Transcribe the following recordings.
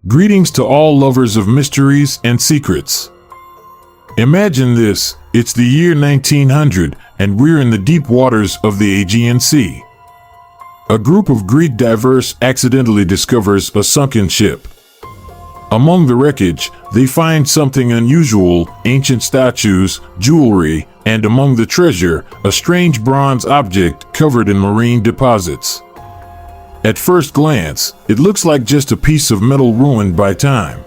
Greetings to all lovers of mysteries and secrets. Imagine this, it's the year 1900 and we're in the deep waters of the Aegean Sea. A group of Greek divers accidentally discovers a sunken ship. Among the wreckage, they find something unusual, ancient statues, jewelry, and among the treasure, a strange bronze object covered in marine deposits. At first glance, it looks like just a piece of metal ruined by time.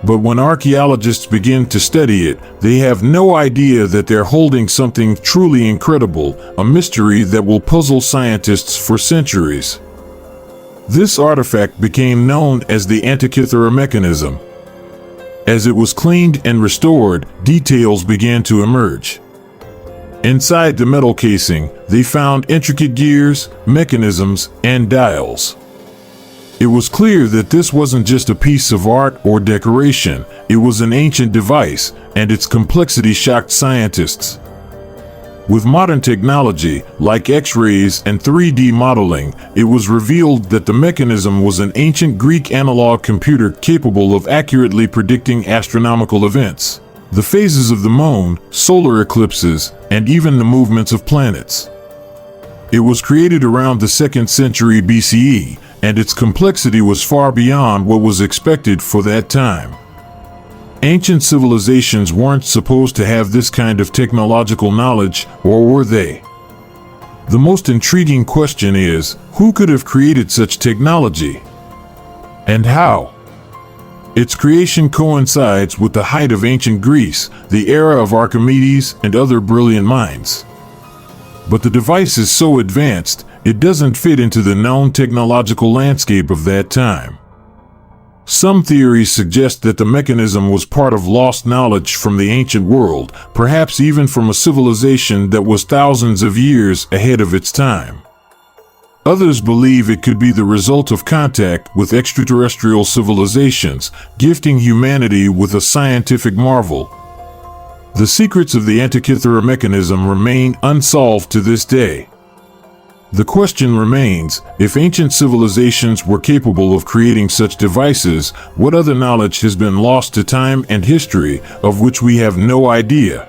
But when archaeologists begin to study it, they have no idea that they're holding something truly incredible, a mystery that will puzzle scientists for centuries. This artifact became known as the Antiquity mechanism. As it was cleaned and restored, details began to emerge. Inside the metal casing, they found intricate gears, mechanisms, and dials. It was clear that this wasn't just a piece of art or decoration, it was an ancient device, and its complexity shocked scientists. With modern technology, like X-rays and 3D modeling, it was revealed that the mechanism was an ancient Greek analog computer capable of accurately predicting astronomical events, the phases of the moon, solar eclipses, and even the movements of planets. It was created around the 2nd century BCE, and its complexity was far beyond what was expected for that time. Ancient civilizations weren't supposed to have this kind of technological knowledge, or were they? The most intriguing question is, who could have created such technology? And how? Its creation coincides with the height of ancient Greece, the era of Archimedes and other brilliant minds. But the device is so advanced, it doesn't fit into the known technological landscape of that time. Some theories suggest that the mechanism was part of lost knowledge from the ancient world, perhaps even from a civilization that was thousands of years ahead of its time. Others believe it could be the result of contact with extraterrestrial civilizations, gifting humanity with a scientific marvel. The secrets of the Antiquity mechanism remain unsolved to this day. The question remains, if ancient civilizations were capable of creating such devices, what other knowledge has been lost to time and history, of which we have no idea?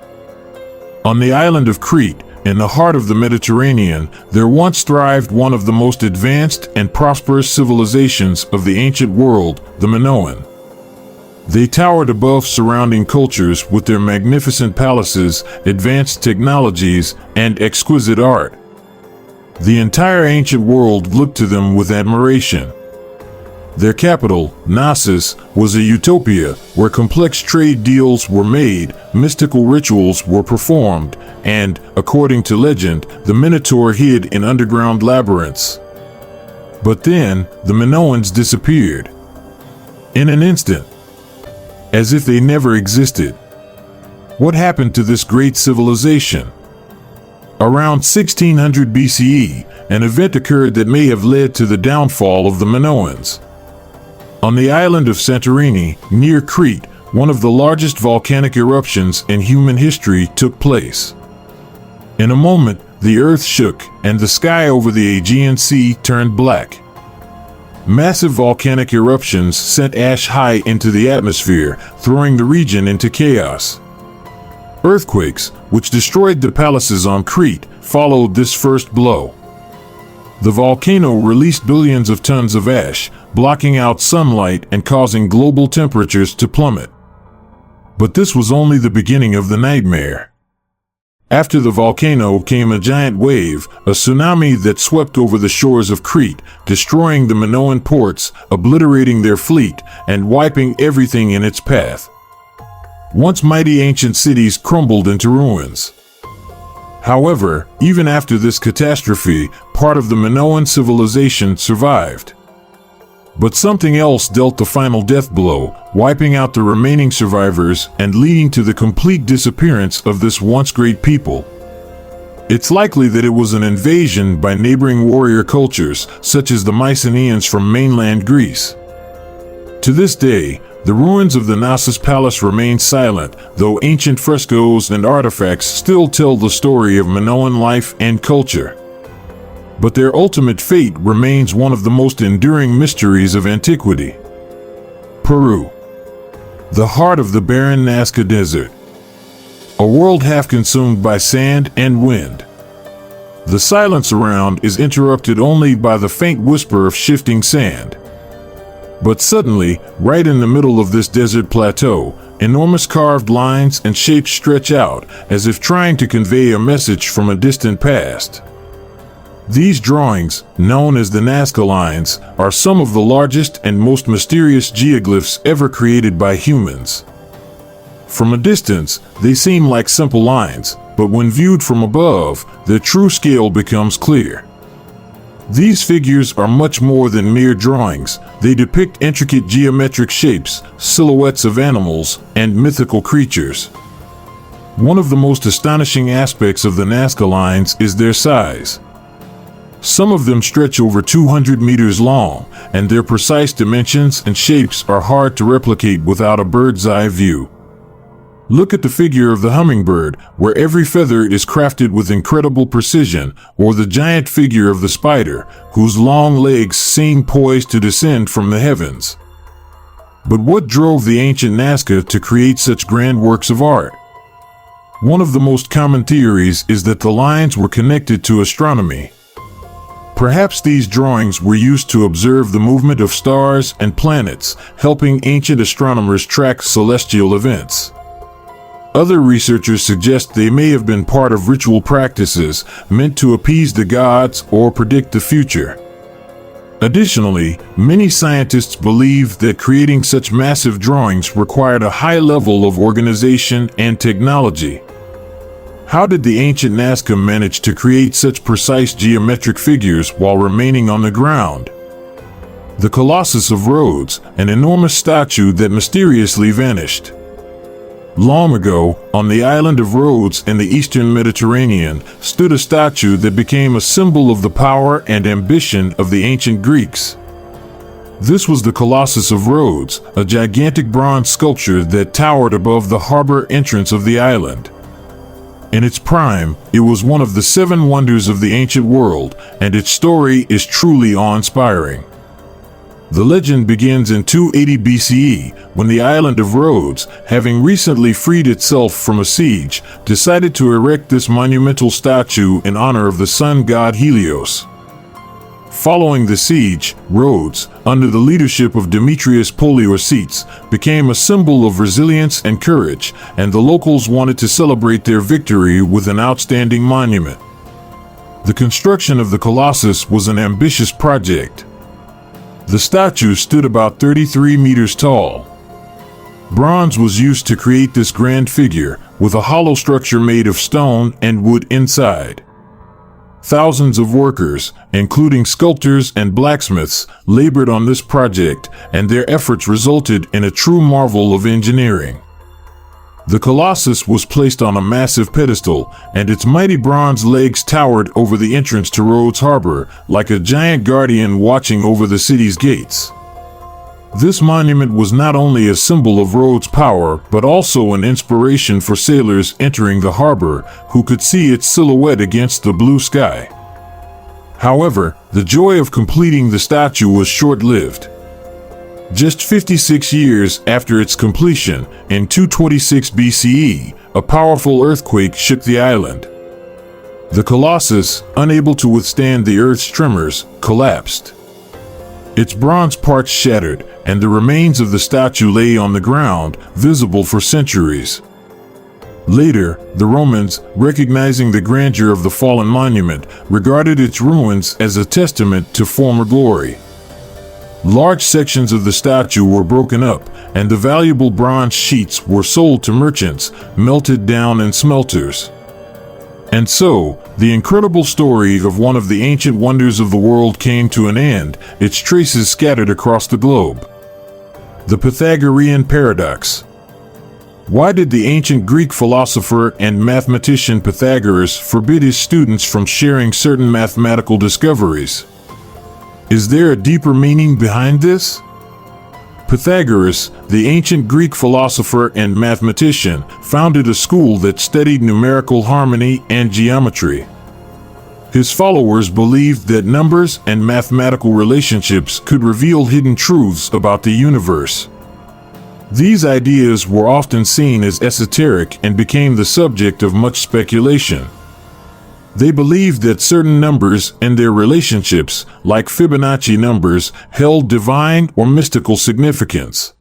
On the island of Crete, in the heart of the Mediterranean, there once thrived one of the most advanced and prosperous civilizations of the ancient world, the Minoan. They towered above surrounding cultures with their magnificent palaces, advanced technologies, and exquisite art. The entire ancient world looked to them with admiration. Their capital, Knossos, was a utopia where complex trade deals were made, mystical rituals were performed, and, according to legend, the Minotaur hid in underground labyrinths. But then, the Minoans disappeared. In an instant. As if they never existed. What happened to this great civilization? Around 1600 BCE, an event occurred that may have led to the downfall of the Minoans. On the island of Santorini, near Crete, one of the largest volcanic eruptions in human history took place. In a moment, the earth shook, and the sky over the Aegean Sea turned black. Massive volcanic eruptions sent ash high into the atmosphere, throwing the region into chaos. Earthquakes, which destroyed the palaces on Crete, followed this first blow. The volcano released billions of tons of ash, blocking out sunlight and causing global temperatures to plummet. But this was only the beginning of the nightmare. After the volcano came a giant wave, a tsunami that swept over the shores of Crete, destroying the Minoan ports, obliterating their fleet, and wiping everything in its path. Once mighty ancient cities crumbled into ruins. However, even after this catastrophe, part of the Minoan civilization survived. But something else dealt the final death blow, wiping out the remaining survivors and leading to the complete disappearance of this once great people. It's likely that it was an invasion by neighboring warrior cultures, such as the Mycenaeans from mainland Greece. To this day, the ruins of the Knossos Palace remain silent, though ancient frescoes and artifacts still tell the story of Minoan life and culture. But their ultimate fate remains one of the most enduring mysteries of antiquity. Peru. The heart of the barren Nazca Desert. A world half consumed by sand and wind. The silence around is interrupted only by the faint whisper of shifting sand. But suddenly, right in the middle of this desert plateau, enormous carved lines and shapes stretch out, as if trying to convey a message from a distant past. These drawings, known as the Nazca lines, are some of the largest and most mysterious geoglyphs ever created by humans. From a distance, they seem like simple lines, but when viewed from above, their true scale becomes clear. These figures are much more than mere drawings. They depict intricate geometric shapes, silhouettes of animals, and mythical creatures. One of the most astonishing aspects of the Nazca lines is their size. Some of them stretch over 200 meters long, and their precise dimensions and shapes are hard to replicate without a bird's eye view. Look at the figure of the hummingbird, where every feather is crafted with incredible precision, or the giant figure of the spider, whose long legs seem poised to descend from the heavens. But what drove the ancient Nazca to create such grand works of art? One of the most common theories is that the lines were connected to astronomy. Perhaps these drawings were used to observe the movement of stars and planets, helping ancient astronomers track celestial events. Other researchers suggest they may have been part of ritual practices meant to appease the gods or predict the future. Additionally, many scientists believe that creating such massive drawings required a high level of organization and technology. How did the ancient Nazca manage to create such precise geometric figures while remaining on the ground? The Colossus of Rhodes, an enormous statue that mysteriously vanished. Long ago, on the island of Rhodes in the eastern Mediterranean, stood a statue that became a symbol of the power and ambition of the ancient Greeks. This was the Colossus of Rhodes, a gigantic bronze sculpture that towered above the harbor entrance of the island. In its prime, it was one of the 7 wonders of the ancient world, and its story is truly awe-inspiring. The legend begins in 280 BCE, when the island of Rhodes, having recently freed itself from a siege, decided to erect this monumental statue in honor of the sun god Helios. Following the siege, Rhodes, under the leadership of Demetrius Poliorcetes, became a symbol of resilience and courage, and the locals wanted to celebrate their victory with an outstanding monument. The construction of the Colossus was an ambitious project. The statue stood about 33 meters tall. Bronze was used to create this grand figure, with a hollow structure made of stone and wood inside. Thousands of workers, including sculptors and blacksmiths, labored on this project, and their efforts resulted in a true marvel of engineering. The Colossus was placed on a massive pedestal, and its mighty bronze legs towered over the entrance to Rhodes Harbor, like a giant guardian watching over the city's gates. This monument was not only a symbol of Rhodes' power, but also an inspiration for sailors entering the harbor, who could see its silhouette against the blue sky. However, the joy of completing the statue was short-lived. Just 56 years after its completion, in 226 BCE, a powerful earthquake shook the island. The Colossus, unable to withstand the earth's tremors, collapsed. Its bronze parts shattered, and the remains of the statue lay on the ground, visible for centuries. Later, the Romans, recognizing the grandeur of the fallen monument, regarded its ruins as a testament to former glory. Large sections of the statue were broken up, and the valuable bronze sheets were sold to merchants, melted down in smelters. And so, the incredible story of one of the ancient wonders of the world came to an end, its traces scattered across the globe. The Pythagorean Paradox. Why did the ancient Greek philosopher and mathematician Pythagoras forbid his students from sharing certain mathematical discoveries? Is there a deeper meaning behind this? Pythagoras, the ancient Greek philosopher and mathematician, founded a school that studied numerical harmony and geometry. His followers believed that numbers and mathematical relationships could reveal hidden truths about the universe. These ideas were often seen as esoteric and became the subject of much speculation. They believed that certain numbers and their relationships, like Fibonacci numbers, held divine or mystical significance.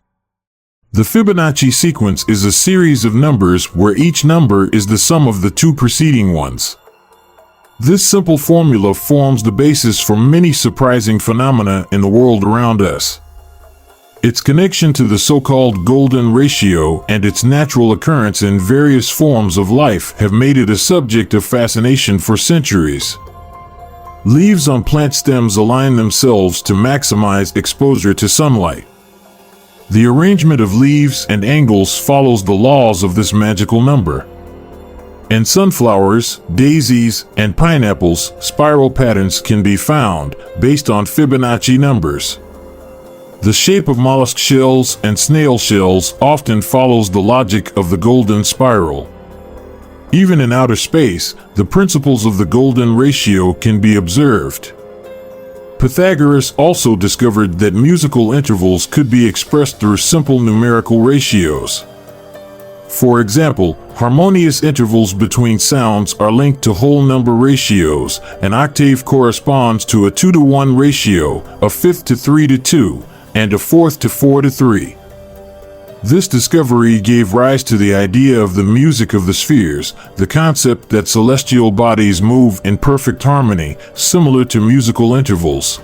The Fibonacci sequence is a series of numbers where each number is the sum of the two preceding ones. This simple formula forms the basis for many surprising phenomena in the world around us. Its connection to the so-called golden ratio and its natural occurrence in various forms of life have made it a subject of fascination for centuries. Leaves on plant stems align themselves to maximize exposure to sunlight. The arrangement of leaves and angles follows the laws of this magical number. In sunflowers, daisies, and pineapples, spiral patterns can be found based on Fibonacci numbers. The shape of mollusk shells and snail shells often follows the logic of the golden spiral. Even in outer space, the principles of the golden ratio can be observed. Pythagoras also discovered that musical intervals could be expressed through simple numerical ratios. For example, harmonious intervals between sounds are linked to whole number ratios. An octave corresponds to a 2-to-1 ratio, a fifth to 3-to-2, and a fourth to 4-to-3. This discovery gave rise to the idea of the music of the spheres, the concept that celestial bodies move in perfect harmony, similar to musical intervals.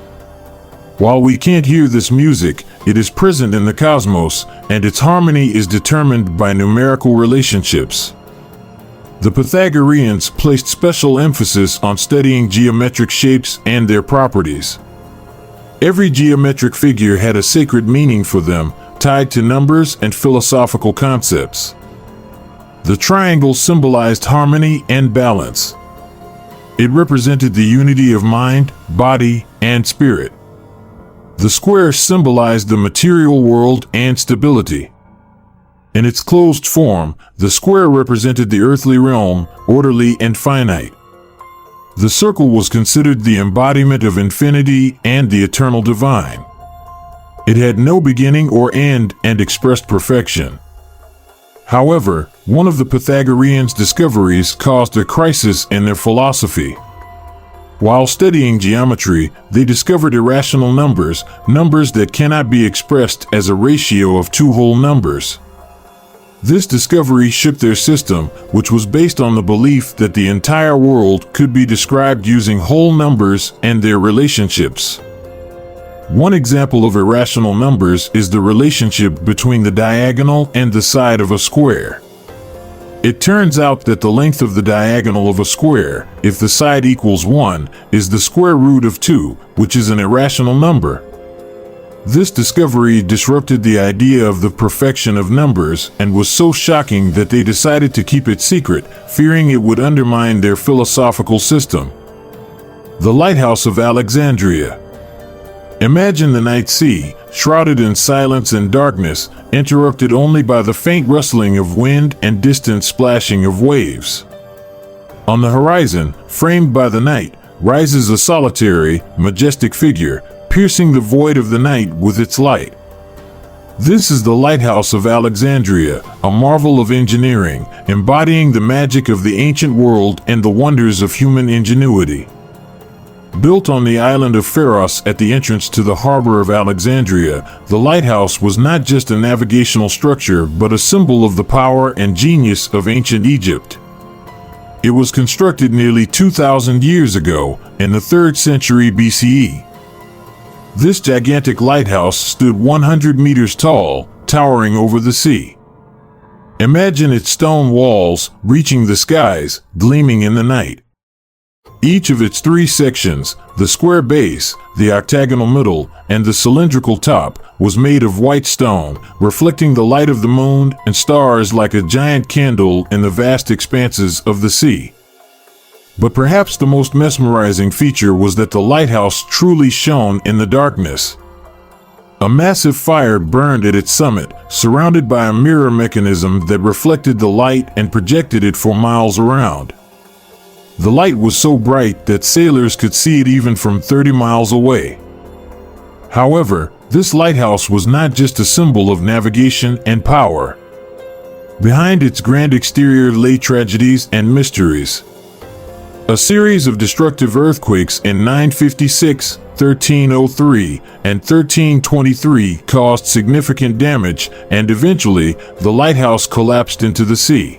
While we can't hear this music, it is present in the cosmos, and its harmony is determined by numerical relationships. The Pythagoreans placed special emphasis on studying geometric shapes and their properties. Every geometric figure had a sacred meaning for them, tied to numbers and philosophical concepts. The triangle symbolized harmony and balance. It represented the unity of mind, body, and spirit. The square symbolized the material world and stability. In its closed form, the square represented the earthly realm, orderly and finite. The circle was considered the embodiment of infinity and the eternal divine. It had no beginning or end and expressed perfection. However, one of the Pythagoreans' discoveries caused a crisis in their philosophy. While studying geometry, they discovered irrational numbers, numbers that cannot be expressed as a ratio of two whole numbers. This discovery shook their system, which was based on the belief that the entire world could be described using whole numbers and their relationships. One example of irrational numbers is the relationship between the diagonal and the side of a square. It turns out that the length of the diagonal of a square, if the side equals 1, is the square root of 2, which is an irrational number. This discovery disrupted the idea of the perfection of numbers and was so shocking that they decided to keep it secret, fearing it would undermine their philosophical system. The Lighthouse of Alexandria. Imagine the night sea, shrouded in silence and darkness, interrupted only by the faint rustling of wind and distant splashing of waves. On the horizon, framed by the night, rises a solitary, majestic figure, piercing the void of the night with its light. This is the Lighthouse of Alexandria, a marvel of engineering, embodying the magic of the ancient world and the wonders of human ingenuity. Built on the island of Pharos at the entrance to the harbor of Alexandria, the lighthouse was not just a navigational structure but a symbol of the power and genius of ancient Egypt. It was constructed nearly 2,000 years ago, in the 3rd century BCE. This gigantic lighthouse stood 100 meters tall, towering over the sea. Imagine its stone walls, reaching the skies, gleaming in the night. Each of its 3 sections, the square base, the octagonal middle, and the cylindrical top, was made of white stone, reflecting the light of the moon and stars like a giant candle in the vast expanses of the sea. But perhaps the most mesmerizing feature was that the lighthouse truly shone in the darkness. A massive fire burned at its summit, surrounded by a mirror mechanism that reflected the light and projected it for miles around. The light was so bright that sailors could see it even from 30 miles away. However, This lighthouse was not just a symbol of navigation and power. Behind its grand exterior lay tragedies and mysteries. A series of destructive earthquakes in 956, 1303, and 1323 caused significant damage, and eventually, the lighthouse collapsed into the sea.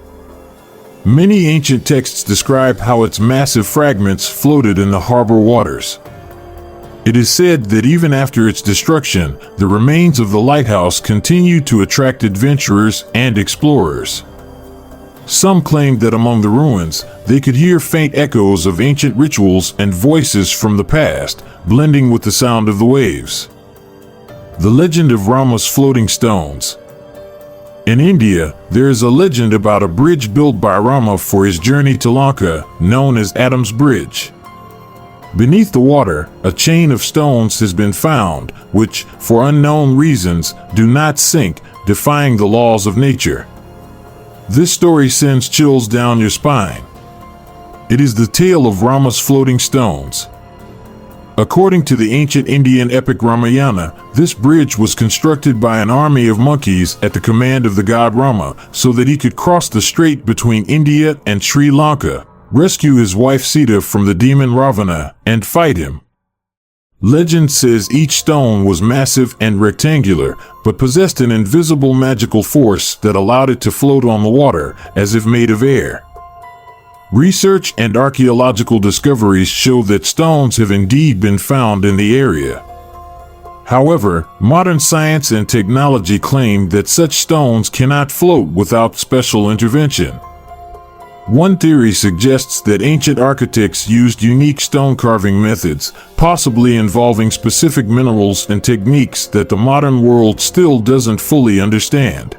Many ancient texts describe how its massive fragments floated in the harbor waters. It is said that even after its destruction, the remains of the lighthouse continued to attract adventurers and explorers. Some claimed that among the ruins, they could hear faint echoes of ancient rituals and voices from the past, blending with the sound of the waves. The legend of Rama's floating stones. In India, there is a legend about a bridge built by Rama for his journey to Lanka, known as Adam's Bridge. Beneath the water, a chain of stones has been found, which, for unknown reasons, do not sink, defying the laws of nature. This story sends chills down your spine. It is the tale of Rama's floating stones. According to the ancient Indian epic Ramayana, this bridge was constructed by an army of monkeys at the command of the god Rama so that he could cross the strait between India and Sri Lanka, rescue his wife Sita from the demon Ravana, and fight him. Legend says each stone was massive and rectangular, but possessed an invisible magical force that allowed it to float on the water, as if made of air. Research and archaeological discoveries show that stones have indeed been found in the area. However, modern science and technology claim that such stones cannot float without special intervention. One theory suggests that ancient architects used unique stone carving methods, possibly involving specific minerals and techniques that the modern world still doesn't fully understand.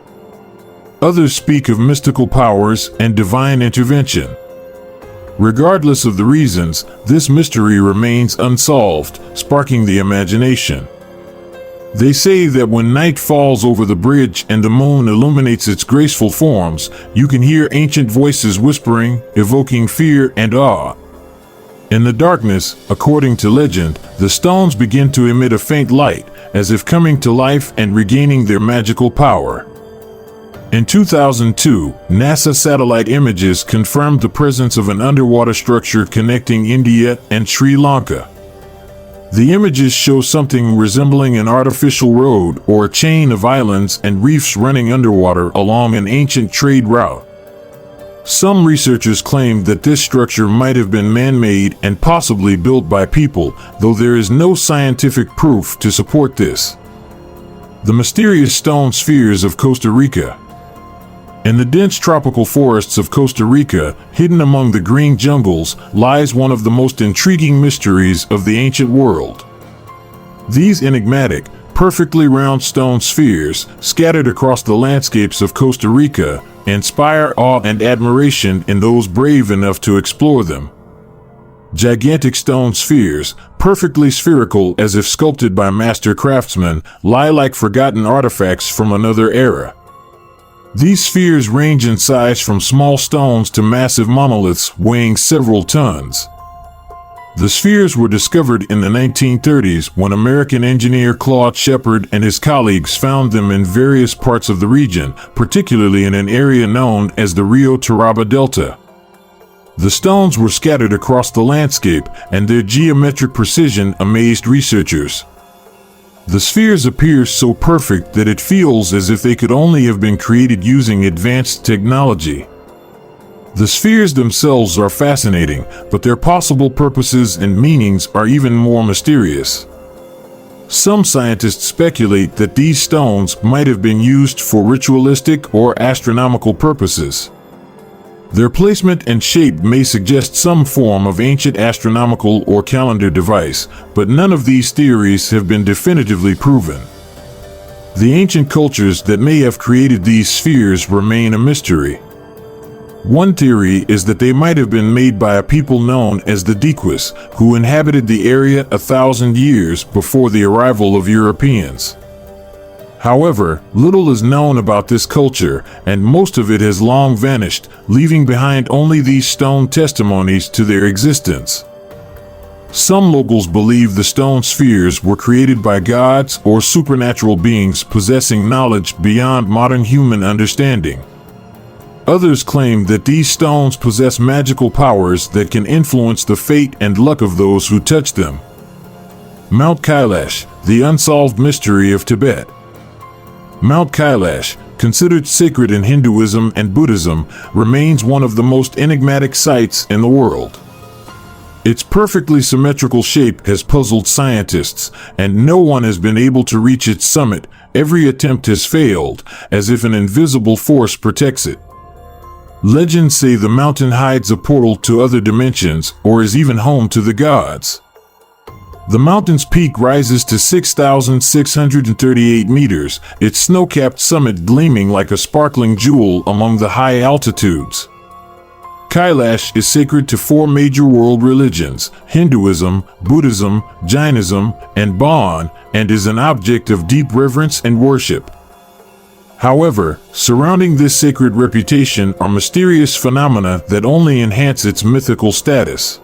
Others speak of mystical powers and divine intervention. Regardless of the reasons, this mystery remains unsolved, sparking the imagination. They say that when night falls over the bridge and the moon illuminates its graceful forms, you can hear ancient voices whispering, evoking fear and awe. In the darkness, according to legend, the stones begin to emit a faint light, as if coming to life and regaining their magical power. In 2002, NASA satellite images confirmed the presence of an underwater structure connecting India and Sri Lanka. The images show something resembling an artificial road or a chain of islands and reefs running underwater along an ancient trade route. Some researchers claim that this structure might have been man-made and possibly built by people, though there is no scientific proof to support this. The mysterious stone spheres of Costa Rica. In the dense tropical forests of Costa Rica, hidden among the green jungles, lies one of the most intriguing mysteries of the ancient world. These enigmatic, perfectly round stone spheres, scattered across the landscapes of Costa Rica, inspire awe and admiration in those brave enough to explore them. Gigantic stone spheres, perfectly spherical as if sculpted by master craftsmen, lie like forgotten artifacts from another era. These spheres range in size from small stones to massive monoliths weighing several tons. The spheres were discovered in the 1930s when American engineer Claude Shepard and his colleagues found them in various parts of the region, particularly in an area known as the Rio Taraba Delta. The stones were scattered across the landscape, and their geometric precision amazed researchers. The spheres appear so perfect that it feels as if they could only have been created using advanced technology. The spheres themselves are fascinating, but their possible purposes and meanings are even more mysterious. Some scientists speculate that these stones might have been used for ritualistic or astronomical purposes. Their placement and shape may suggest some form of ancient astronomical or calendar device, but none of these theories have been definitively proven. The ancient cultures that may have created these spheres remain a mystery. One theory is that they might have been made by a people known as the Dequis, who inhabited the area 1,000 years before the arrival of Europeans. However, little is known about this culture, and most of it has long vanished, leaving behind only these stone testimonies to their existence. Some locals believe the stone spheres were created by gods or supernatural beings possessing knowledge beyond modern human understanding. Others claim that these stones possess magical powers that can influence the fate and luck of those who touch them. Mount Kailash, the unsolved mystery of Tibet. Mount Kailash, considered sacred in Hinduism and Buddhism, remains one of the most enigmatic sites in the world. Its perfectly symmetrical shape has puzzled scientists, and no one has been able to reach its summit. Every attempt has failed, as if an invisible force protects it. Legends say the mountain hides a portal to other dimensions, or is even home to the gods. The mountain's peak rises to 6,638 meters, its snow-capped summit gleaming like a sparkling jewel among the high altitudes. Kailash is sacred to four major world religions: Hinduism, Buddhism, Jainism, and Bon, and is an object of deep reverence and worship. However, surrounding this sacred reputation are mysterious phenomena that only enhance its mythical status.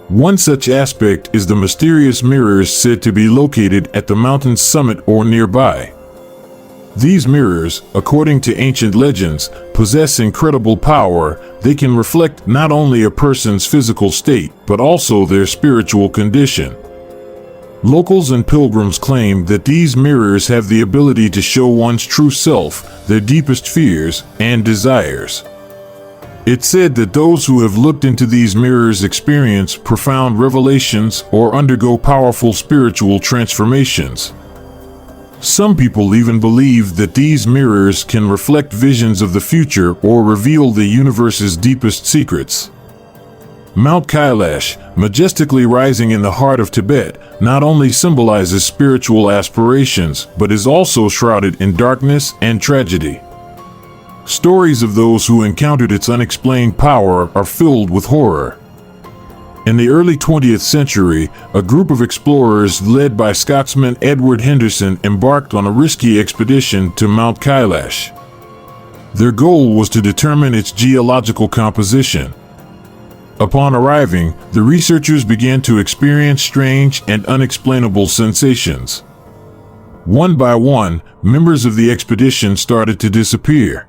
One such aspect is the mysterious mirrors said to be located at the mountain's summit or nearby. These mirrors, according to ancient legends, possess incredible power. They can reflect not only a person's physical state, but also their spiritual condition. Locals and pilgrims claim that these mirrors have the ability to show one's true self, their deepest fears and desires. It's said that those who have looked into these mirrors experience profound revelations or undergo powerful spiritual transformations. Some people even believe that these mirrors can reflect visions of the future or reveal the universe's deepest secrets. Mount Kailash, majestically rising in the heart of Tibet, not only symbolizes spiritual aspirations, but is also shrouded in darkness and tragedy. Stories of those who encountered its unexplained power are filled with horror. In the early 20th century, a group of explorers led by Scotsman Edward Henderson embarked on a risky expedition to Mount Kailash. Their goal was to determine its geological composition. Upon arriving, the researchers began to experience strange and unexplainable sensations. One by one, members of the expedition started to disappear.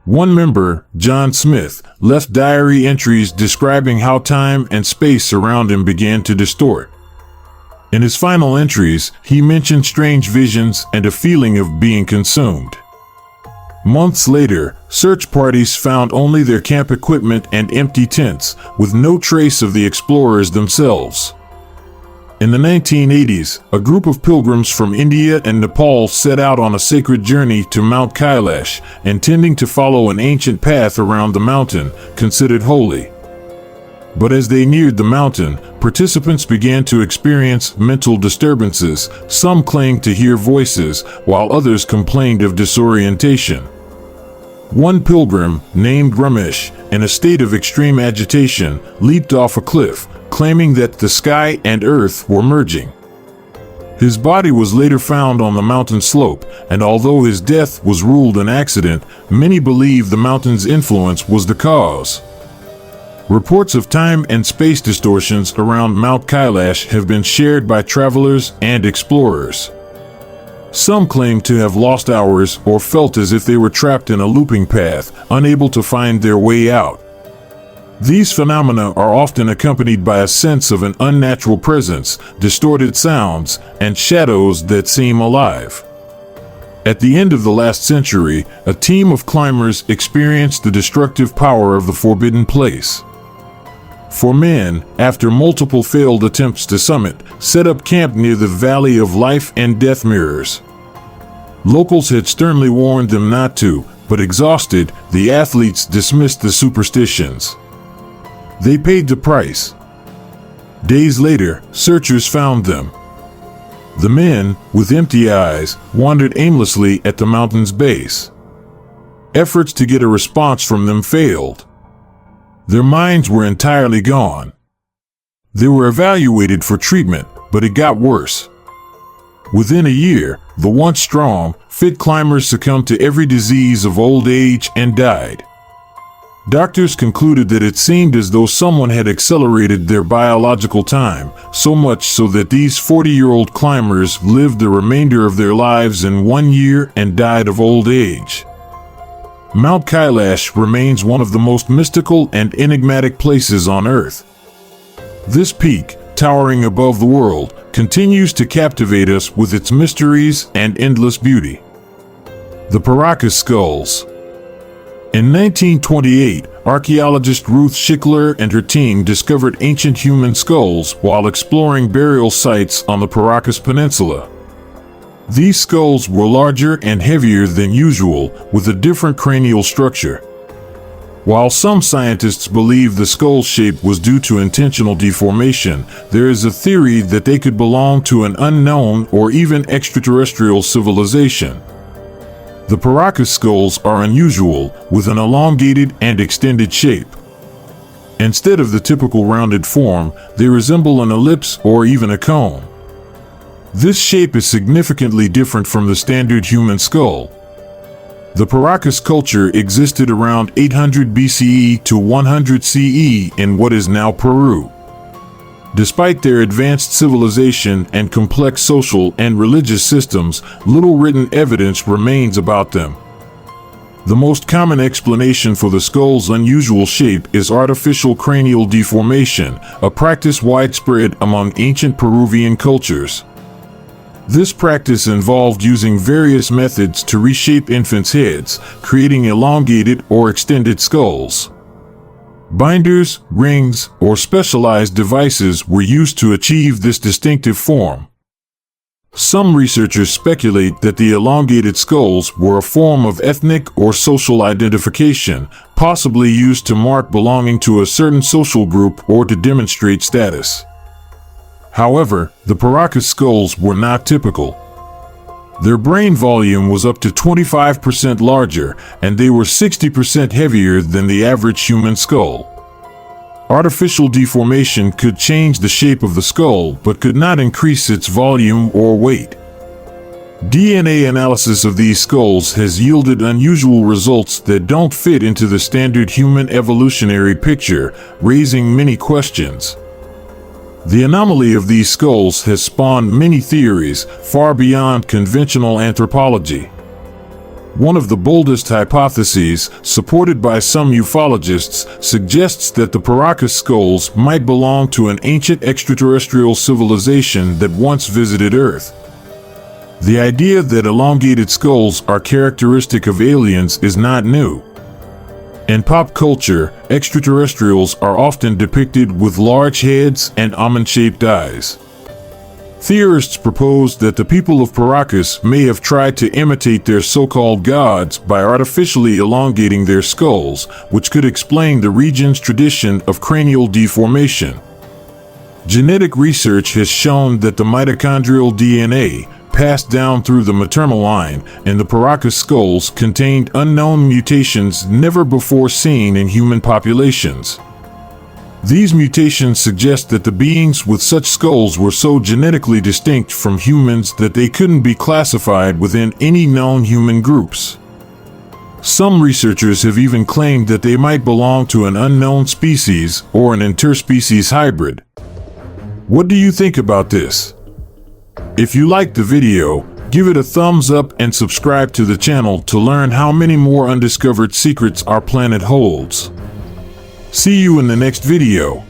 One member, John Smith, left diary entries describing how time and space around him began to distort. In his final entries, he mentioned strange visions and a feeling of being consumed. Months later, search parties found only their camp equipment and empty tents, with no trace of the explorers themselves. In the 1980s, a group of pilgrims from India and Nepal set out on a sacred journey to Mount Kailash, intending to follow an ancient path around the mountain, considered holy. But as they neared the mountain, participants began to experience mental disturbances. Some claimed to hear voices, while others complained of disorientation. One pilgrim, named Ramesh, in a state of extreme agitation, leaped off a cliff, claiming that the sky and earth were merging. His body was later found on the mountain slope, and although his death was ruled an accident, many believe the mountain's influence was the cause. Reports of time and space distortions around Mount Kailash have been shared by travelers and explorers. Some claim to have lost hours or felt as if they were trapped in a looping path, unable to find their way out. These phenomena are often accompanied by a sense of an unnatural presence, distorted sounds, and shadows that seem alive. At the end of the last century, a team of climbers experienced the destructive power of the forbidden place. 4 men, after multiple failed attempts to summit, set up camp near the Valley of Life and Death Mirrors. Locals had sternly warned them not to, but exhausted, the athletes dismissed the superstitions. They paid the price. Days later, searchers found them. The men, with empty eyes, wandered aimlessly at the mountain's base. Efforts to get a response from them failed. Their minds were entirely gone. They were evaluated for treatment, but it got worse. Within a year, the once strong, fit climbers succumbed to every disease of old age and died. Doctors concluded that it seemed as though someone had accelerated their biological time, so much so that these 40-year-old climbers lived the remainder of their lives in 1 year and died of old age. Mount Kailash remains one of the most mystical and enigmatic places on Earth. This peak, towering above the world, continues to captivate us with its mysteries and endless beauty. The Paracas Skulls. In 1928, archaeologist Ruth Schickler and her team discovered ancient human skulls while exploring burial sites on the Paracas Peninsula. These skulls were larger and heavier than usual, with a different cranial structure. While some scientists believe the skull shape was due to intentional deformation, there is a theory that they could belong to an unknown or even extraterrestrial civilization. The Paracas skulls are unusual, with an elongated and extended shape. Instead of the typical rounded form, they resemble an ellipse or even a cone. This shape is significantly different from the standard human skull. The Paracas culture existed around 800 BCE to 100 CE in what is now Peru. Despite their advanced civilization and complex social and religious systems, little written evidence remains about them. The most common explanation for the skull's unusual shape is artificial cranial deformation, a practice widespread among ancient Peruvian cultures. This practice involved using various methods to reshape infants' heads, creating elongated or extended skulls. Binders, rings, or specialized devices were used to achieve this distinctive form. Some researchers speculate that the elongated skulls were a form of ethnic or social identification, possibly used to mark belonging to a certain social group or to demonstrate status. However, the Paracas skulls were not typical. Their brain volume was up to 25% larger, and they were 60% heavier than the average human skull. Artificial deformation could change the shape of the skull, but could not increase its volume or weight. DNA analysis of these skulls has yielded unusual results that don't fit into the standard human evolutionary picture, raising many questions. The anomaly of these skulls has spawned many theories, far beyond conventional anthropology. One of the boldest hypotheses, supported by some ufologists, suggests that the Paracas skulls might belong to an ancient extraterrestrial civilization that once visited Earth. The idea that elongated skulls are characteristic of aliens is not new. In pop culture, extraterrestrials are often depicted with large heads and almond-shaped eyes. Theorists propose that the people of Paracas may have tried to imitate their so-called gods by artificially elongating their skulls, which could explain the region's tradition of cranial deformation. Genetic research has shown that the mitochondrial DNA, passed down through the maternal line, in the Paracas skulls contained unknown mutations never before seen in human populations. These mutations suggest that the beings with such skulls were so genetically distinct from humans that they couldn't be classified within any known human groups. Some researchers have even claimed that they might belong to an unknown species or an interspecies hybrid. What do you think about this? If you liked the video, give it a thumbs up and subscribe to the channel to learn how many more undiscovered secrets our planet holds. See you in the next video.